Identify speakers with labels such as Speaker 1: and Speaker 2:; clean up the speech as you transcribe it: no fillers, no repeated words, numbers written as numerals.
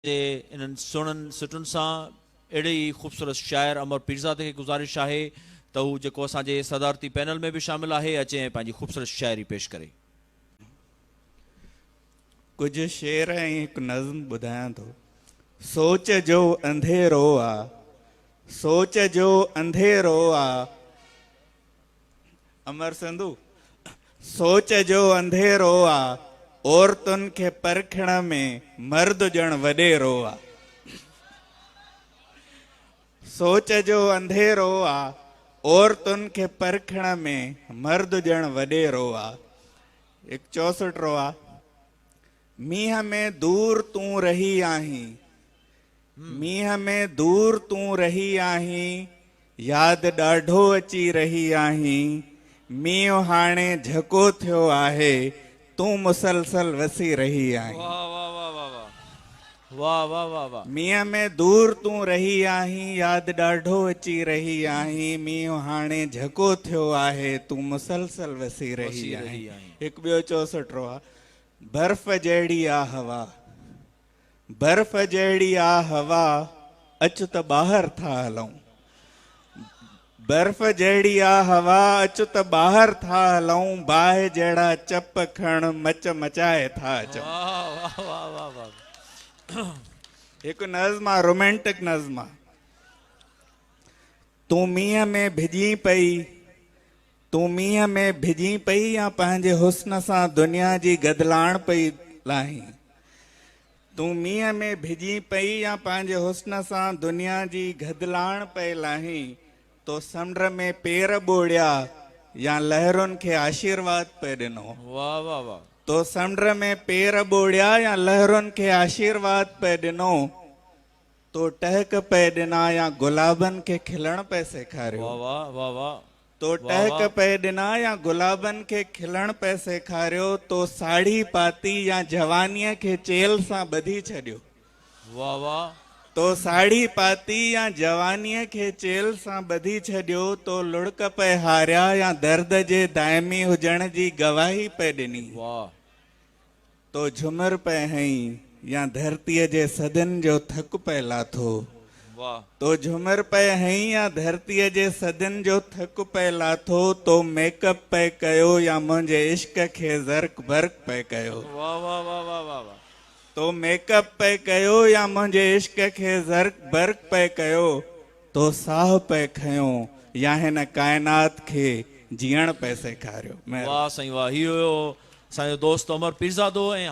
Speaker 1: जे इन्हनि सुहिणनि सिटुनि सां अहिड़े ई ख़ूबसूरत शाइर अमर पीरज़ादे खे गुज़ारिश आहे त हू जेको असांजे सदारती पैनल में बि शामिल आहे अचे ऐं पंहिंजी ख़ूबसूरत शाइरी पेश करे।
Speaker 2: कुछ शेर ऐं हिकु नज़्म ॿुधायां थो। सोच जो अंधेरो आ, सोच जो अंधेरो आ, अमर सिंधु। सोच जो अंधेरो आ, औरतुनि खे परखण में मर्द ॼण वॾेरो आ। सोच जो अंधेरो आ, औरतुनि खे परखण में मर्द ॼण वॾेरो आ। हिकु 64 आ। मींहं में दूर तूं रही आहीं, मींहं में दूर तूं रही आहीं, यादि ॾाढो अची रही आहीं, मींहुं हाणे झको थियो आहे, तूं मुसलसल वसी रही आहीं।
Speaker 1: वाह वाह वाह वाह वाह वाह वाह वाह वाह।
Speaker 2: मींहं में दूर तूं रही आहीं, यादि ॾाढो अची रही आहीं, मींहुं हाणे झको थियो आहे, तूं मुसलसल वसी रही आहीं। हिकु ॿियो 64 आ। बर्फ जहिड़ी आ हवा, बर्फ जहिड़ी आ हवा, अच त ॿाहिरि था हलूं। बर्फ जहिड़ी आ हवा, अच त ॿाहिरि था हलूं, बाहि जहिड़ा चप खण मच मचाए था अचूं।
Speaker 1: वाह वाह वाह वाह।
Speaker 2: हिकु नज़्म आ, रोमांटिक नज़्म आ। तूं मींहं में भिॼी पई, तूं मींहं में भिॼी पई या पंहिंजे हुस्न सां दुनिया जी गदलाण पई लाहीं। तूं मींहं में भिॼी पई या पंहिंजे हुस्न सां दुनिया जी गदलाण पई लाहीं, तो समुंड में पेर ॿोड़िया या लहरुनि खे आशीर्वाद पे ॾिनो।
Speaker 1: वाह वाह वाह।
Speaker 2: तो समुंड में पेर ॿोड़िया या लहरुनि खे आशीर्वाद पे ॾिनो, तो टहक पे ॾिना या गुलाबनि खे खिलण पे सेखारियो।
Speaker 1: वाह वाह वाह वाह।
Speaker 2: तो टहक पे ॾिना या गुलाबनि खे खिलण पे सेखारियो, तो साड़ी पाती या जवानीअ खे चेल सां ॿधी छॾियो।
Speaker 1: वाह वाह।
Speaker 2: तो साड़ी पाती या जवानीअ खे चेल सां ॿधी छॾियो, तो लुढ़क पे हारिया या दर्द जे दाइमी हुजण जी गवाही पे ॾिनी।
Speaker 1: वाह।
Speaker 2: तो झुमर पे हईं या धरतीअ जे सदन जो थक पे लाथो।
Speaker 1: वाह।
Speaker 2: तो झुमर पे हईं या धरतीअ जे सदन जो थक पे लाथो, तो मेकअप पे कयो या मुंहिंजे इश्क खे ज़र्क बर्क पे कयो।
Speaker 1: वाह वाह वाह वाह वाह वाह।
Speaker 2: तो मेकअप पे कयो या मुंहिंजे इश्क खे ज़र्क बर्क पे कयो, तो साह पे खयो या हिन काइनात खे जीअण पे सेखारियो।
Speaker 1: वाह साईं वाह। ही हुयो असांजो दोस्त अमर पीरज़ादो ऐं